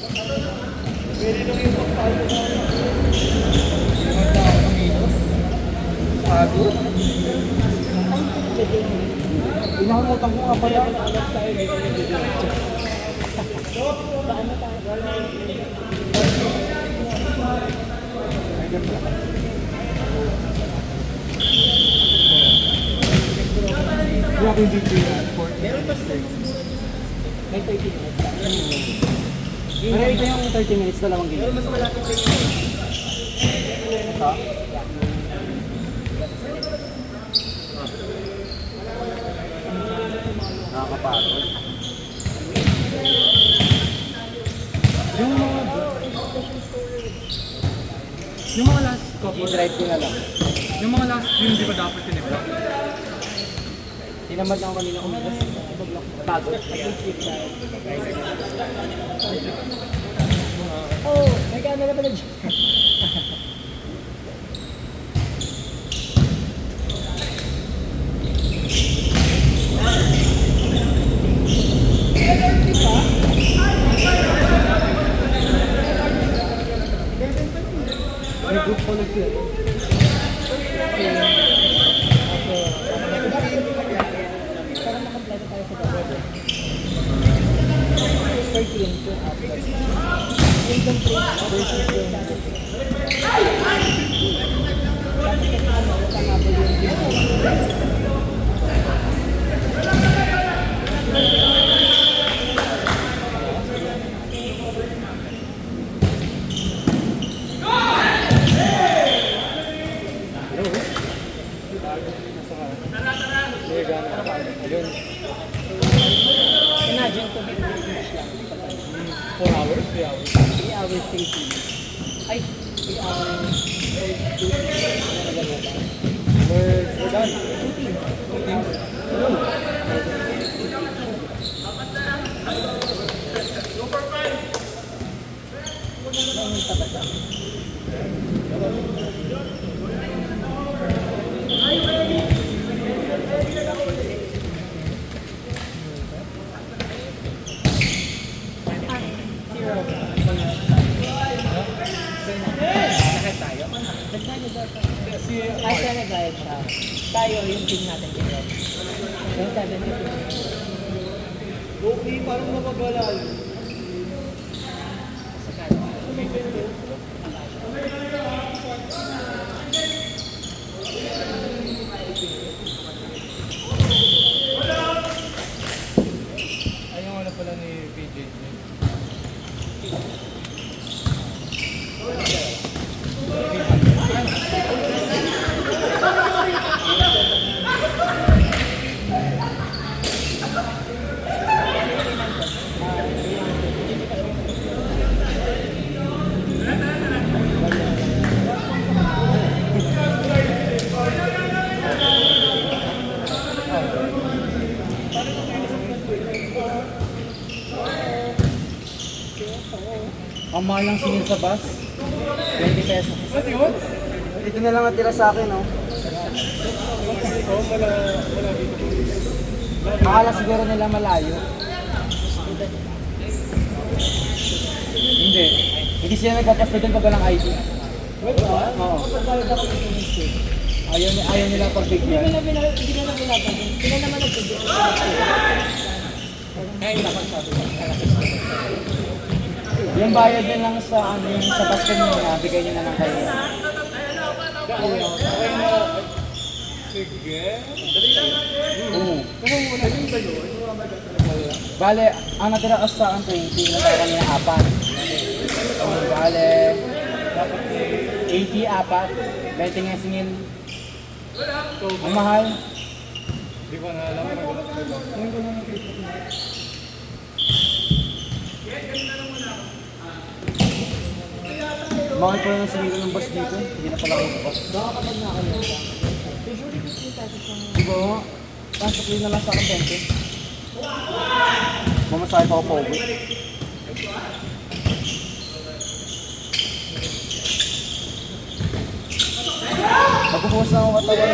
Pwede nung yung pagpalo na magdaan ng minus. Bago. Inahamutan ko nga pala. Wala ko yung video yan. Meron pa sir. May 30 minutes lang. Pero ito yung 30 minutes na lang ang ganyan. Pero mas malapit sa inyo. Ha? Nakakapagod. Yung mga last couple, i-drive ko na lang. Yung mga last film, di ba dapat tiniblock? Tinamad ako kanina umagas. Pagod. Oh, may camera pala dyan. May group ko na sila. Para makampleto tayo sa bago. 13 to after. Yung complete versus yung imagine to be British lang. 4 hours? 3 hours? 3 hours, 3 minutes. Ay, 3 hours, 2 We're done. Shooting. Ay, siya nag-live siya. Tayo, yung team natin dito. Yung 70. Okay, parang mapagwala. Ayun, ano pala ni PJ. Ang mahal lang singil sa bus, 20 pesos. Ito na lang natira sa akin, no? Akala siguro nila malayo. Hindi. Hindi sila nagpapasta doon pag walang ID. Oo. Ayaw nila pagbigyan. Hindi na binabagyan. Sila naman nagbigyan. Kaya dapat sabi ko. Yung bayad din lang sa yung sa basket niyo na bigay niyo na lang kayo. Sige. Dali lang. Oo. Bale, ang natira sa ang 20, natira kami ng 4. Bale, 80, 4. 20 nga singil. Ang mahal. Di ba na alam? Hindi ko na nakita. Mahal pa na singil ng bus dito. Hindi na pala kayo bus. Baka kapag nakalimutan. Usually 15 pesos ang... Diba nga? Pasok yun na lang sa akin 20. Mamasahe pa ako pa uwi. Magpupuwas na ako katawan.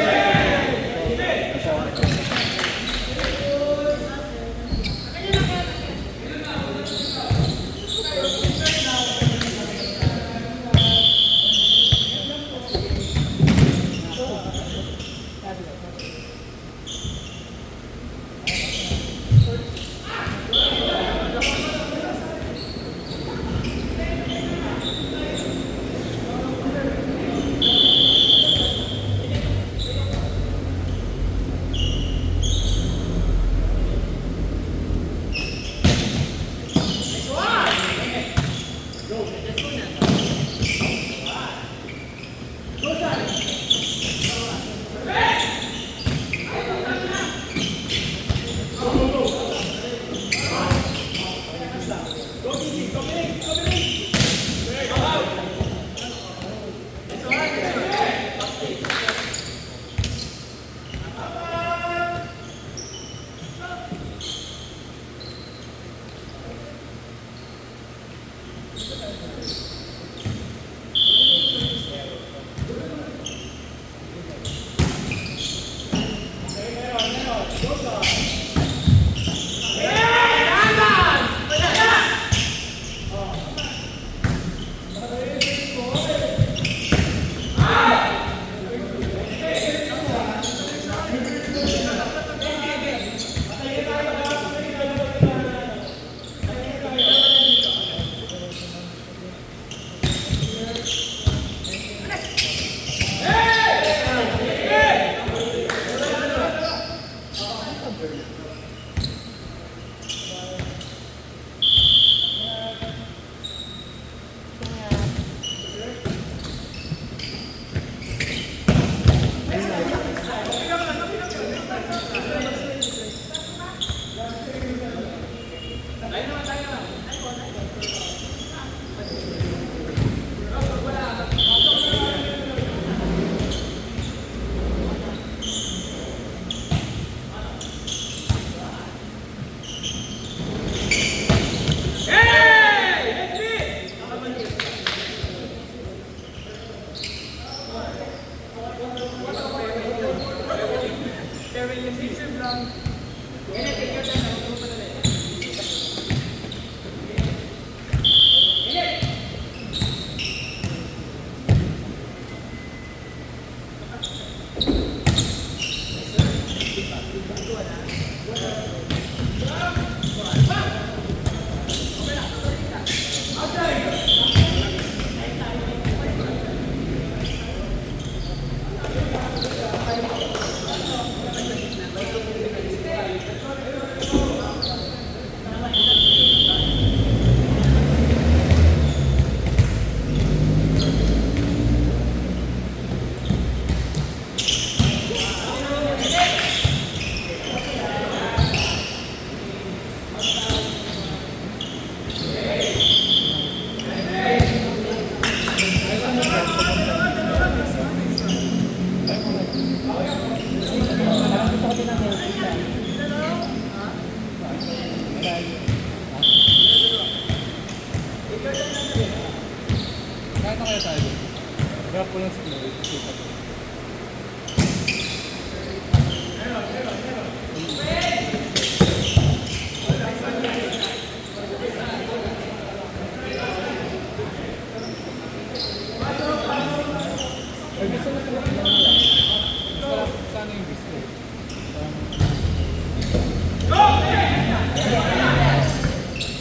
Kahit na kaya tayo. Grab ko lang si Chloe. Sana yung gusto.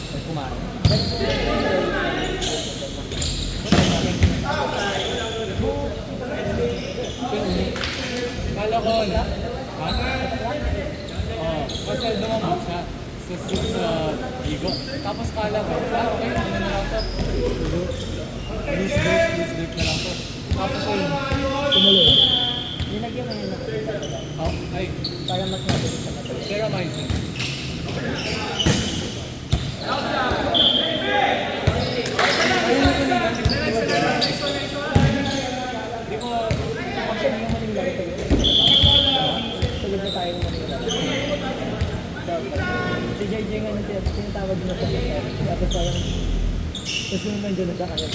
Ay, kumain. Kala ko na. Ha? Oo. Kasi dumamot siya sa Bigo. Tapos kala ko, okay, ano na lang to? Loose grip na lang to. Tapos ayun, tumuloy. Nilagyan mo yun na. Oh, ay, Para mas mabilis sa mata. Terramizing. Hindi ko, Actually, yung maling laro tayo. Tulog na tayo ng maling laro. Si JJ nga nung tinatawag na sa kanya. Tapos parang, tapos yung nandiyan na sa kanya.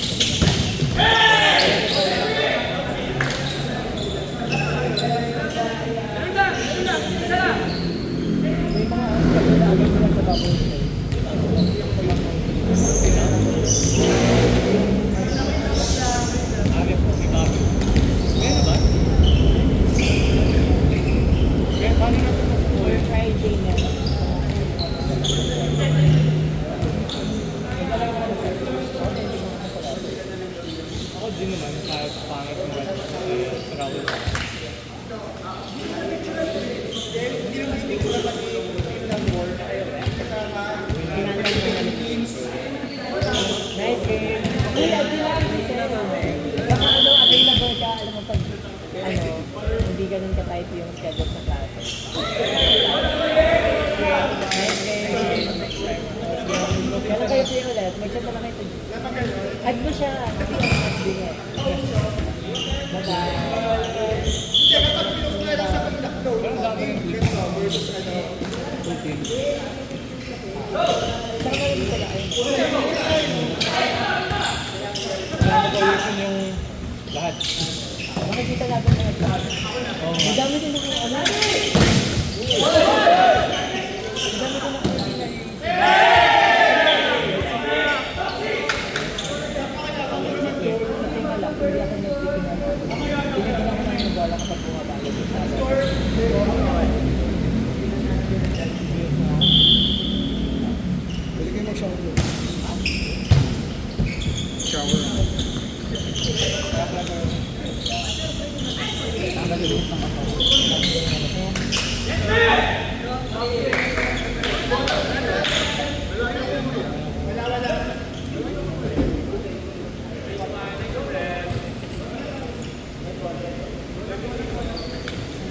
May mga agad sila sa baboy. agad po, may bago. Kaya na ba? Kaya paano natin makukuha? Friday na. Ako din naman, kahit pangit naman travel. Nice game. Uy, adi lang si Sir. Baka ano, available ka, alam mo pag, ano, hindi ganun ka-type yung schedule sa klase. Nice game. Kailan kayo free ulit? Mag-chat na lang ito. Add mo siya. Kasi ang add din niya. Bye-bye. Pero ang dami ng clips versus two teams. Saka mo rin sila. Kaya mag-awisan yung lahat. Makikita natin mga lahat. Oo Ang nga. dami din ng ano. Ang dami din ng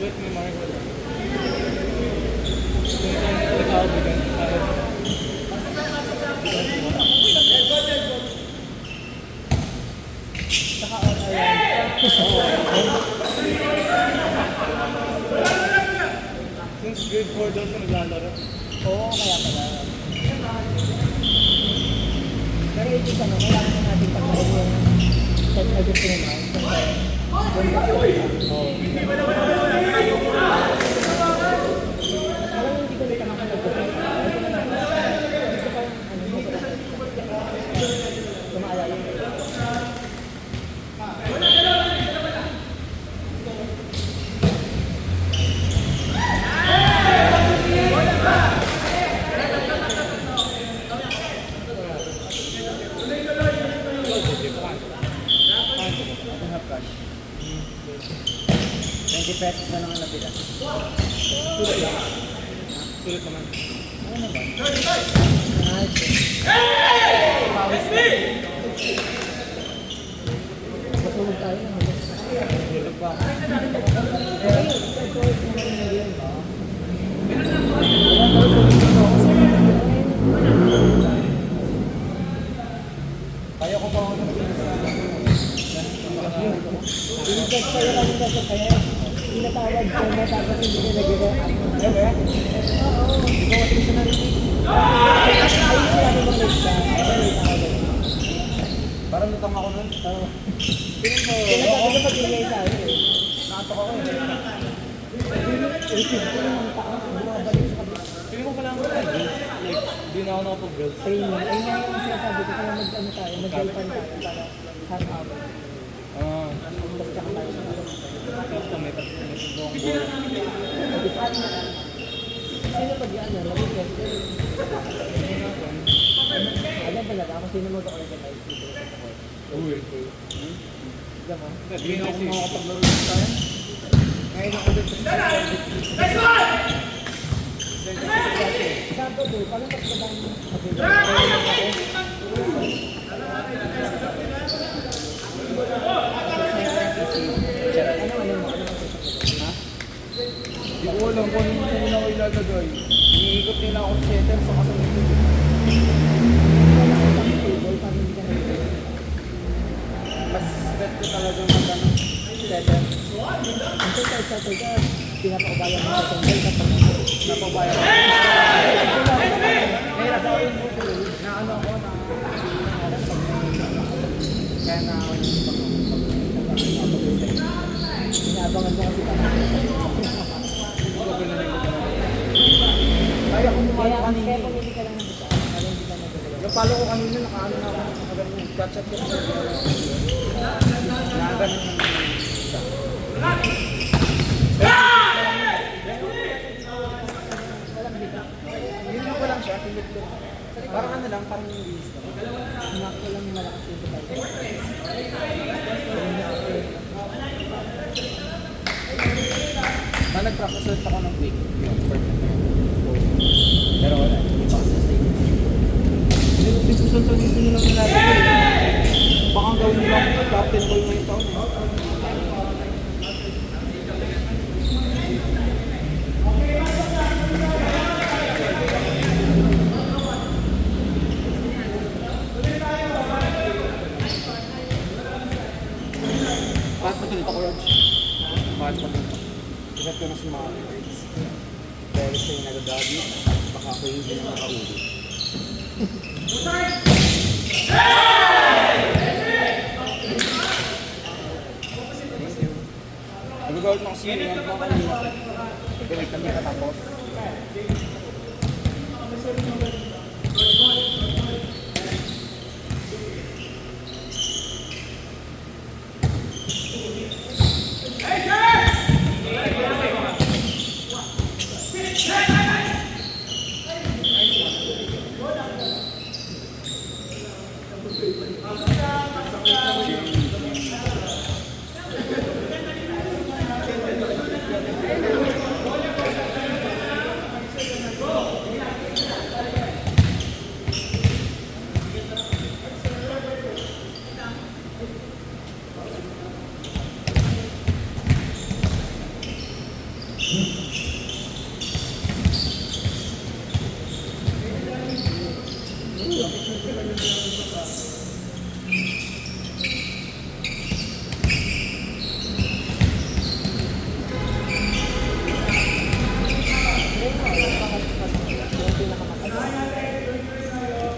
Wait, may Marco. Nag-aobigan. saka on Since grade 4 daw siya naglalaro. Oo, kaya pala. Pero ito sa mga, kailangan na natin pagkain yung set na gusto naman. Oo. Parang hindi ko nito makakagod. Gusto pa yung ano mo. Tumaalala yun. Pesos na naman natira. Sulit lang. Sulit naman. Ano na ba? Matulog tayo ng halos. Sulit pa. Kaya ko pa ako ng Pinitest kayo lang sa kaya pinatawag ko na tapos hindi na nag-react. Oo. Ikaw at rin siya narinig. Ayun sila naman next time. Parang lutang ako nun. Oo. Pinatawag ko mag-ingay tayo eh. Nakatok ako eh. Receive ko ng tao. Bumabalik sa kabila. Pili ko pala ako like, di na ako nakapag-girls. Training. Ayun nga yung sinasabi ko. Kaya mag-ano tayo. Mag-girlfriend tayo para hang out. Tapos tsaka tayo sa ano. Tapos may tatlong bola. Sino pag yan? Mag-girlfriend. Alam pala ba kung sino mag-organize dito? Uy. Diyan mo? Hindi na ako makakapaglaro ng tayo. Ngayon ako din sa Sabi ko, paano mas madami mag-girlfriend? Hindi ko alam kung ano yung una ko ilalagay. Iniikot nila ako sa center sa kasunod. Mas bet ko talaga mag-ano. Center. Ang total ka, pinapaubayan mo sa tungkol kapag Napabayan ako. May rasawin mo ko na ano ako na kaya na ako inaabangan mo kasi kaya kung kaya pumalo ang kanina. kaya pumili ka lang ng gusto. Para hindi ka nagagawa. Yung palo ko kanina, nakaano na ako, nakaganon, catch-up ko sa nakaganon na yun lang ko lang siya, pilit ko. Parang ano lang, parang yung release lang. Anak ko lang malakas yung babae. Nag-practice ulit ako ng quick. Yun, perfect na yun. Pero wala, hindi pa kasi sa inyo. Hindi ko sa gusto nyo lang nilalagay. Baka gawin nyo lang captain ball ngayong taon eh. papunta ko, Rog. Bakit papunta? Ikat ko na si mga words. Dahil siya yung nagagabi, baka ako yung hindi na makaulit. Nagagawin mo kasi yun ko kanina. Ito, wait lang niya katapos.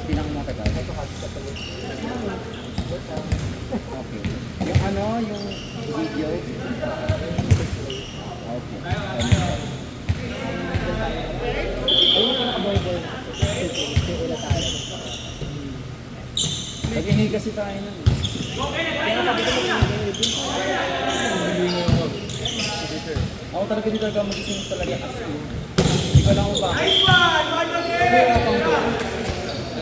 Pinakamatagal. Okay. Yung ano, yung video. Okay. Ayun yung pinaka-border na. Yung ula tayo. Nag-inig kasi tayo nun. Kaya sabi ko Ako talaga dito talaga mag-ising talaga kasi. Hindi ko alam kung bakit.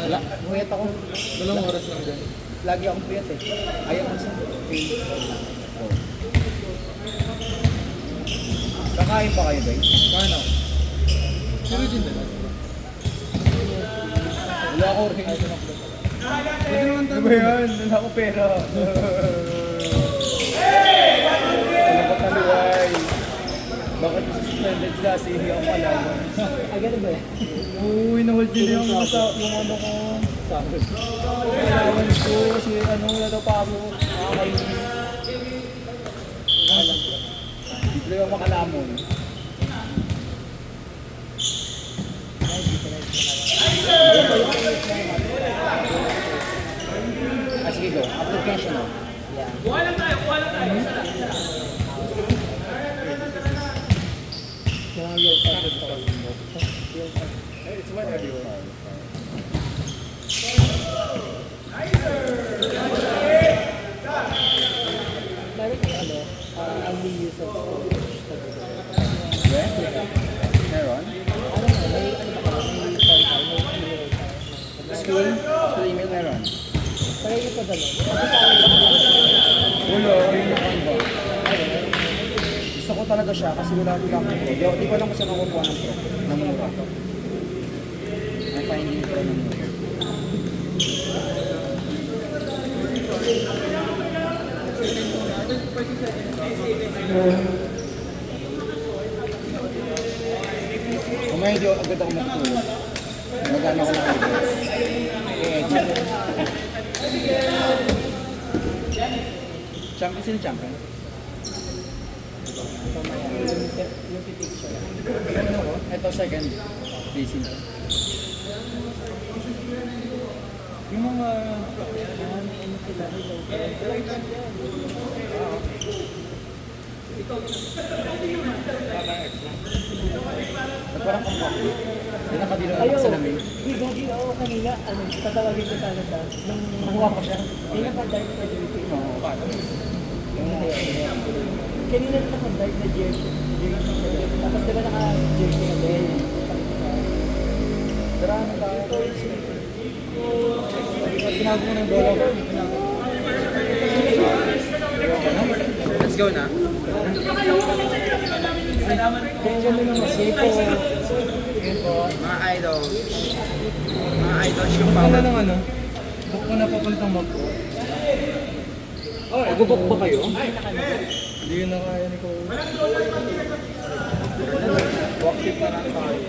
Wala, huyat ako. Dalawang oras lang dyan. Lagi akong puyat eh. Ayaw ko sa Kakain pa kayo guys? Kano? Sino din din? Wala ako rin. Ano ba yan? Wala ako pera. Ano ba taluay? Bakit suspended sila? Hindi ako malaman. ganun ba yan? Uy, nahold nila yung ano ko. Kailangan ko kasi ano, wala daw pasok. Nakakainis. Dito yung makalamon. Sige go, upload ka siya no? Yung real time ito. Real time. It's my audio. Meron yung ano, only use of storage. Yeah? Meron? Ano na, may ano ba kayo? May phone call, may email call. School? School email meron? Pero yung pa ganun. Kasi sa akin lang Ulo, yun yung ano. Gusto ko talaga siya kasi wala ko lang pro. Di ko alam kung saan ako kuha ng pro. Ng mura. I'm finding pro ng mura. Kung may hindi agad ako magtulog, magana ko lang agad. Champion sila champion? yung pipicture. Ano ko? Ito second. Racing. Yung mga... Ano sila, hello. Ba't parang kamuha ko? Hindi nakadilo na Ayaw. sa lamin. Hindi ako kanina, ano, tatawagin ko sana ta. Nung nakuha ko siya. Hindi na pa-dive pa dito. Oo, paano? Kanina na naka-dive na jersey. Tapos diba naka-jersey na din. Tara, ano tayo? Tinago mo ng dola ko. Let's go na. Ganyan mo naman sipo. Mga idol. Mga idol yung Ano lang ano? Book ko na papuntang Magpo. Nag-book ba kayo? Hindi yun na kaya ni Cole. Walk trip na lang tayo.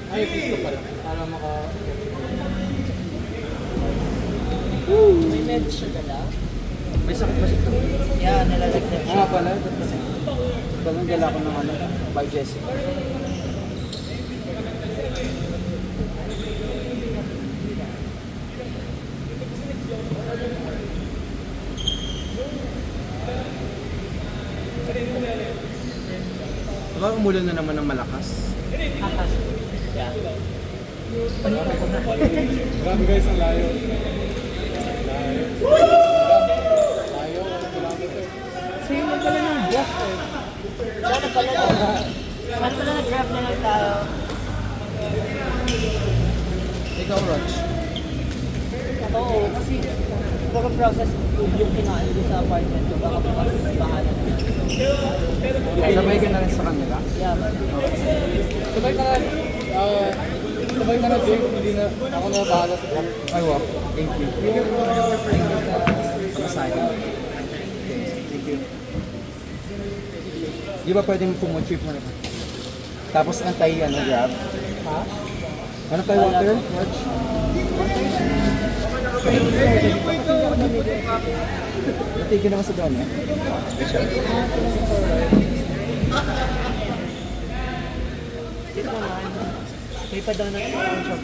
Ay, gusto pala. Para maka... May med siya ka lang. May sakit ba siya? Yeah, nilalagnat siya. Pala. Talagang dala ko ng ano, by Jessica. Diba umulan na naman ng malakas? Akas. Yeah. Panito ko na. Grabe guys, ang layo. Layo. Layo, kilometer. Same na pala ng boss eh. Sana pala nag-grab na lang tayo. Ikaw, Roch. Oo, kasi process yung kinain ko sa apartment ko. Baka bukas bahala na. Sabay ka na rin sa kanila? Yeah, man. Sabay ka na, sabay ka na, Jake. Hindi na, ako na bahala sa truck. Ay, wow. Thank you. Thank you sa masaya. Okay, thank you. Di ba pwedeng pumunchip mo na pa? Tapos antay, grab? Ha? Ano tayo, water? Watch? Natigil naman sa doon, eh? Dito naman. May pa daw na ang shop.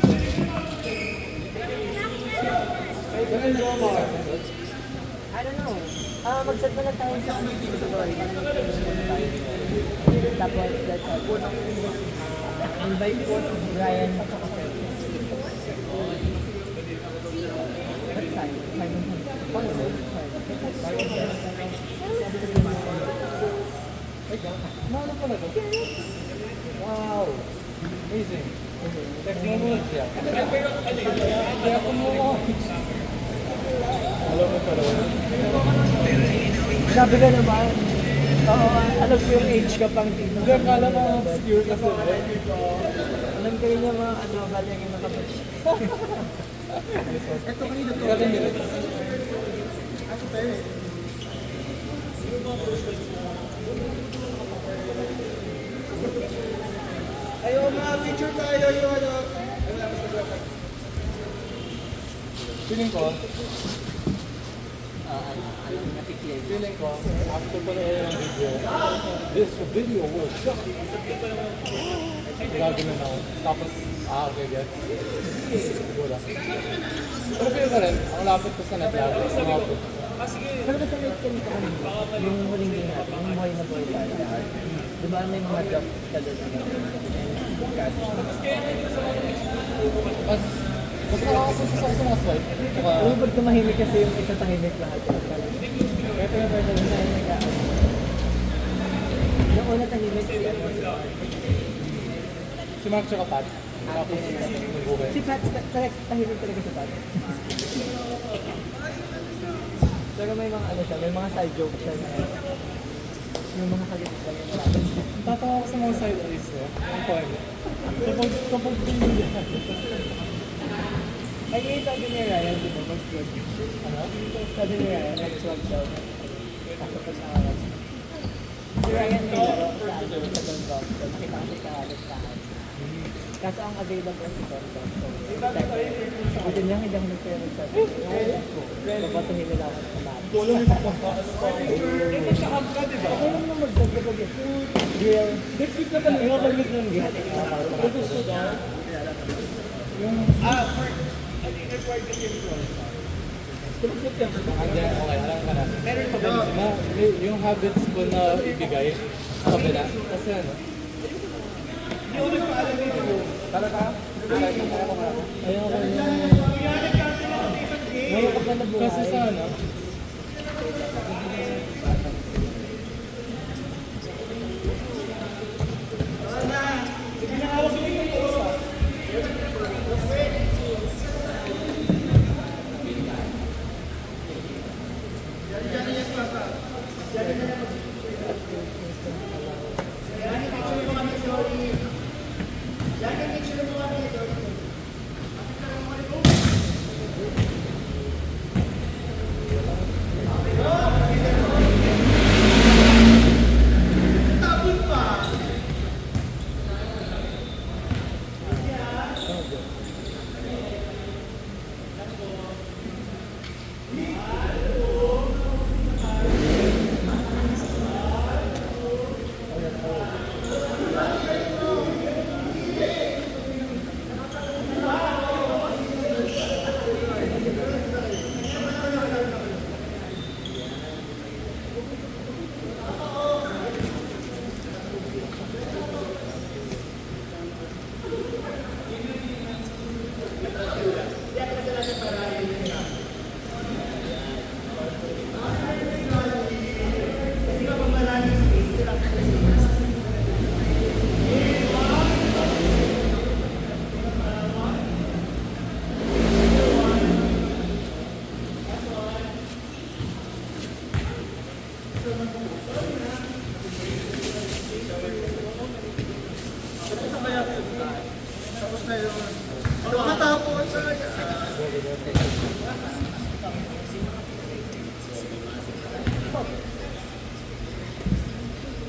I don't know. Mag-set na lang tayo sa Tuloy. Tapos, that's all. Invite po Ryan. What time? Ano pala to? Wow! Amazing. Technology. Hindi ako mo. Alam mo pala. Sabi ka naman. Oo, alam ko yung age ka pang dito. Hindi, akala mo obscure kasi. Alam ko rin yung mga balik yung nakapag. 7 minutes. Ayaw, mga picture tayo yung ano. Feeling ko, Natikil. feeling ko, after panoorin ng video, this video will suck. Gagawin ako. Tapos, okay, get. Wala. Pero feel ko rin, ang lapit ko sa Netflix, sumapit. Pero basta may kanito kami, yung huling game natin, yung buhay na buhay tayo. Di ba may mga drop ka doon? Mas nakakapunta ako sa mga swipe. Saka, Ano pag tumahimik kasi yung isa tahimik lahat. Kaya pero pwede rin tayo nag-aan. Yung una tahimik, si Mark tsaka Pat. Tapos, nag-uwi. si Pat, correct, tahimik talaga si Pat. Pero may mga ano siya, may mga side jokes siya na yung mga kalimutan lang yung marami. Tatawa ako sa mga side eyes niya. Ang point. Kapag pinili Ay, yung sabi ni Ryan, di ba, mag-swag. Ano? Sabi ni Ryan, mag-swag daw. Kasi pag nakakas. Si Ryan may laro sa ano, sa Don Boston. Nakita ko sa listahan. Kaso ang available si Don Boston. Buti niya, hindi ako nagpero sa papatuhin nila ako sa lahat. Okay lang naman mag-swag kapag real. Next week na pala. Yung kapag gusto ng gihat. Gusto daw. Andiyan, okay, alam ka na. Meron pa ba? Yung habits ko na ibigay sa kabila. Kasi ano? Talaga? Ayoko ko yung... Ngayon ka pa na buhay. Kasi sa ano?